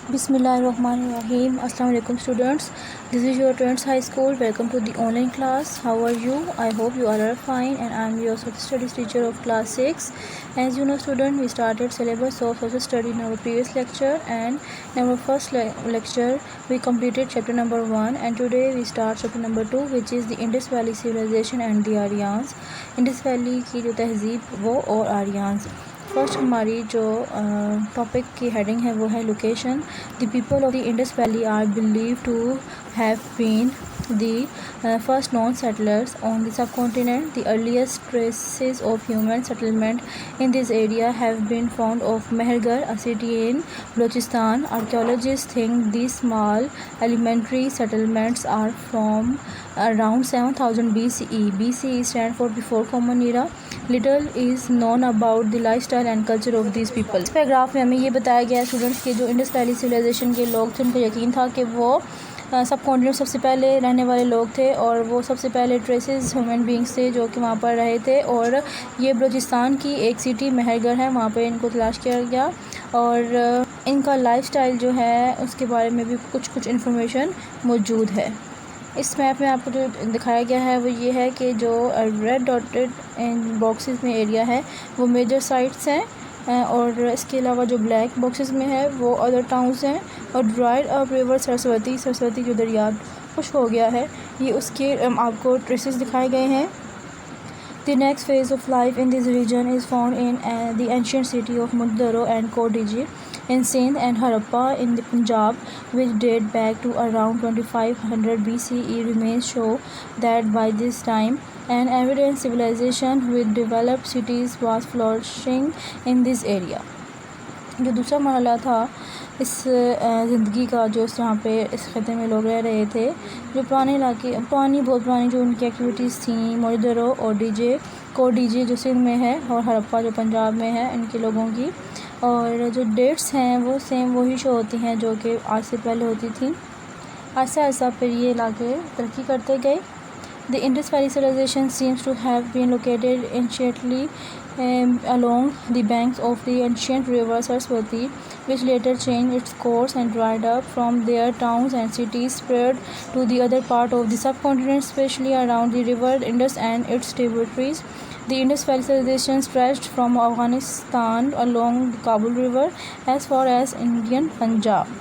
Bismillahirrahmanirrahim. Assalamu alaikum students. This is your Trends High School. Welcome to the online class. How are you? I hope you all are fine, and I am your social studies teacher of class 6. As you know student, we started syllabus of social study in our previous lecture, and in our first lecture we completed chapter number 1, and today we start chapter number 2, which is the Indus Valley civilization and the Aryans. Indus Valley की जो तहज़ीब वो और Aryans. First हमारी जो topic की heading है वो है location. The people of the Indus valley are believe to have been the first known settlers on the subcontinent. The earliest traces of human settlement in this area have been found of Mehergarh, a city in Balochistan. Archaeologists think these small elementary settlements are from around 7000 BCE. BCE stands for before Common Era. Little is known about the lifestyle and culture of these people. इस paragraph में हमें ये बताया गया है students के जो Indus valley civilisation के लोग थे उनको यकीन था कि वो सब कॉन्टिनेंट सबसे पहले रहने वाले लोग थे, और वो सबसे पहले ट्रेसेस ह्यूमन बींग्स थे जो कि वहाँ पर रहे थे। और ये बलूचिस्तान की एक सिटी मेहरगढ़ है, वहाँ पर इनको तलाश किया गया, और इनका लाइफस्टाइल जो है उसके बारे में भी कुछ इन्फॉर्मेशन मौजूद है। इस मैप में आपको जो दिखाया गया है वो ये है कि जो रेड डॉटेड बॉक्सेस में एरिया है वो मेजर साइट्स हैं, और इसके अलावा जो ब्लैक बॉक्सेस में है वो अदर टाउन्स हैं। और ड्राइड अप रिवर सरस्वती जो दरिया खुश्क हो गया है, ये उसके आपको ट्रेसेस दिखाए गए हैं। The next phase of life in this region is found in the ancient city of Mundaro and Kodiji in Sindh and Harappa in the Punjab, which date back to around 2500 BCE. Remains show that by this time an evident civilization with developed cities was flourishing in this area. जो दूसरा मरहला था इस ज़िंदगी का, जो यहाँ पे इस खत्े में लोग रह रहे थे, जो पुराने इलाके बहुत पुरानी जो उनकी एक्टिविटीज़ थी, मोरिदरो और कोडीजे जो सिंध में है, और हड़प्पा जो पंजाब में है, इनके लोगों की। और जो डेट्स हैं वो सेम वही शो होती हैं जो कि आज से पहले होती थी। आहिस्ता फिर ये इलाके तरक्की करते गए। The Indus Valley civilization seems to have been located anciently along the banks of the ancient river Saraswati, which later changed its course and dried up. From there, towns and cities spread to the other part of the subcontinent, especially around the river Indus and its tributaries. The Indus Valley civilization stretched from Afghanistan along the Kabul River as far as Indian Punjab.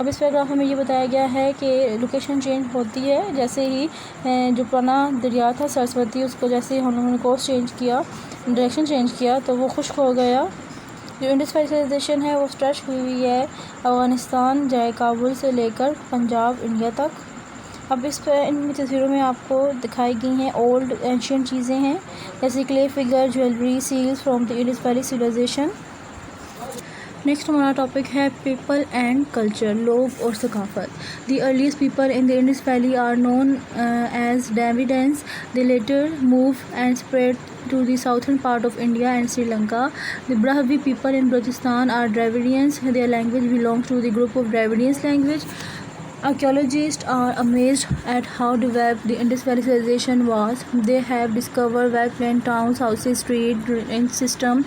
अब इस paragraph में ये बताया गया है कि location change होती है जैसे ही जो पुराना दरिया था सरस्वती, उसको जैसे ही हम लोगों ने कोर्स चेंज किया, डायरेक्शन चेंज किया, तो वो खुश्क हो गया। जो इंडस वैली सिविलाइजेशन है वो स्ट्रेच हुई है अफ़गानिस्तान जाए काबुल से लेकर पंजाब इंडिया तक। अब इस पर इन तस्वीरों में आपको दिखाई गई हैं ओल्ड एंशियंट चीज़ें हैं, जैसे clay figure, jewellery, seals from the Indus valley civilisation. Next हमारा टॉपिक है पीपल एंड कल्चर, लोग और सकाफ़त। The earliest people in the Indus valley are known as Dravidians. They later move and spread to the southern part of India and Sri Lanka. The Brahvi people in Balochistan are Dravidians. Their language belongs to the group of Dravidian language. Archaeologists are amazed at how developed the Indus Valley civilization was. They have discovered well-planned towns, houses, street system,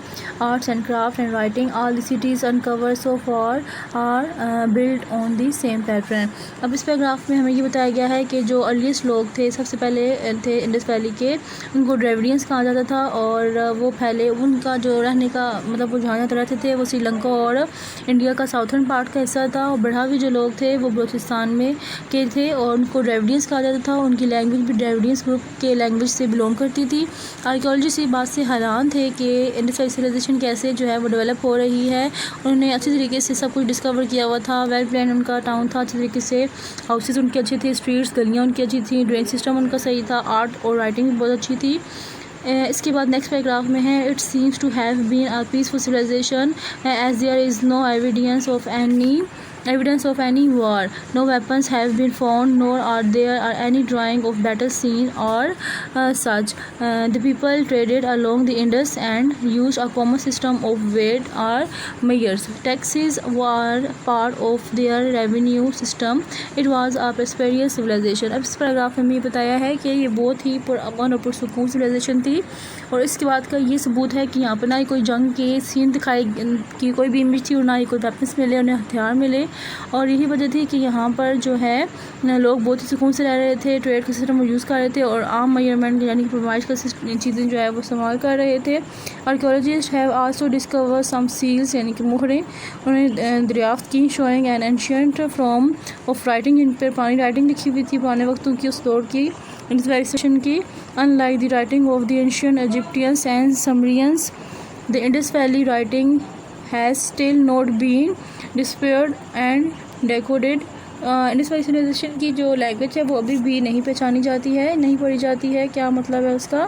arts and craft and writing. All the cities uncovered so far are built on the same pattern. अब इस paragraph में हमें ये बताया गया है कि जो अर्लीस्ट लोग थे, सबसे पहले थे इंडस वैली के, उनको ड्रेविडियंस कहा जाता था, और वो पहले उनका जो रहने का मतलब वो जहाँ रहते थे वो श्रीलंका और इंडिया का साउथर्न पार्ट का हिस्सा था। और ब्राह्वी जो लोग थे वो बलूचिस्तान में के थे, और उनको ड्राविडियंस कहा जाता था। उनकी लैंग्वेज भी ड्राविडियंस ग्रुप के लैंग्वेज से बिलोंग करती थी। आर्कियोलॉजिस्ट इस बात से हैरान थे कि इंडस वैली सिविलाइजेशन कैसे जो है वो डेवलप हो रही है। उन्होंने अच्छी तरीके से सब कुछ डिस्कवर किया हुआ था, वेल प्लान उनका टाउन था, अच्छी तरीके से हाउसेस उनके अच्छे थे, स्ट्रीट्स गलियाँ उनकी अच्छी थी, ड्रेनेज सिस्टम उनका सही था, आर्ट और राइटिंग भी बहुत अच्छी थी। इसके बाद नेक्स्ट पैराग्राफ में है it seems to have been a peaceful civilisation as there is no evidence of any war. No weapons have been found, nor are there any drawing of battle scene or such. The people traded along the Indus and used a common system of weight or measures. Taxes were part of their revenue system. It was a prosperous civilization. अब इस paragraph में ये बताया है कि ये बहुत ही पुरअमन और पुरसुकून सिविलाइजेशन थी, और इसके बाद का ये सबूत है कि यहाँ पर ना ही कोई जंग के सीन दिखाई की कोई भी इमेज थी, और ना ही कोई वेपन्स मिले, उन्हें हथियार मिले, और यही वजह थी कि यहाँ पर जो है लोग बहुत ही सुकून से रह रहे थे, ट्रेड का सिस्टम यूज़ कर रहे थे और आम मेजरमेंट यानी कि पैमाइश का चीज़ें जो है वो इस्तेमाल कर रहे थे। Archaeologists have also discover some seals यानी कि मोहरें उन्होंने दरियाफ्त की, showing an ancient form of writing, जिन पर पुरानी राइटिंग लिखी हुई थी पुराने वक्तों की, उस दौर की इंस्पिरेशन की। Unlike the writing of the ancient Egyptians and Sumerians, the Indus valley writing has still not been deciphered and decoded. Indus valley civilisation की जो लैंग्वेज है वो अभी भी नहीं पहचानी जाती है, नहीं पढ़ी जाती है। क्या मतलब है उसका?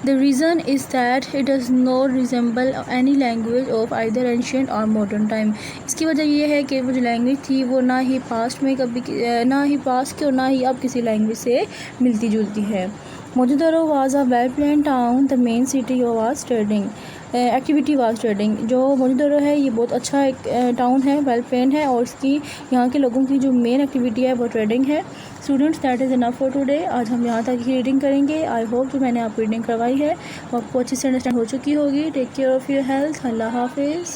The reason is that it does not resemble any language of either ancient or modern time। इसकी वजह ये है कि वो जो लैंग्वेज थी वो ना ही पास्ट में कभी ना ही पास्ट की और ना ही अब किसी लैंग्वेज से मिलती जुलती है। Mohenjodaro was a well plan town, the main city was trading activity was trading. जो मोजोदरो है ये बहुत अच्छा एक टाउन है, वेल प्लान है और इसकी यहाँ के लोगों की जो मेन एक्टिविटी है वो ट्रेडिंग है। Students, that is enough for today. आज हम यहाँ तक ही रीडिंग करेंगे। आई होप जो मैंने आपको रीडिंग करवाई है वो आपको अच्छी से अंडरस्टैंड हो चुकी होगी। Take care of your health. अल्लाह हाफिज़।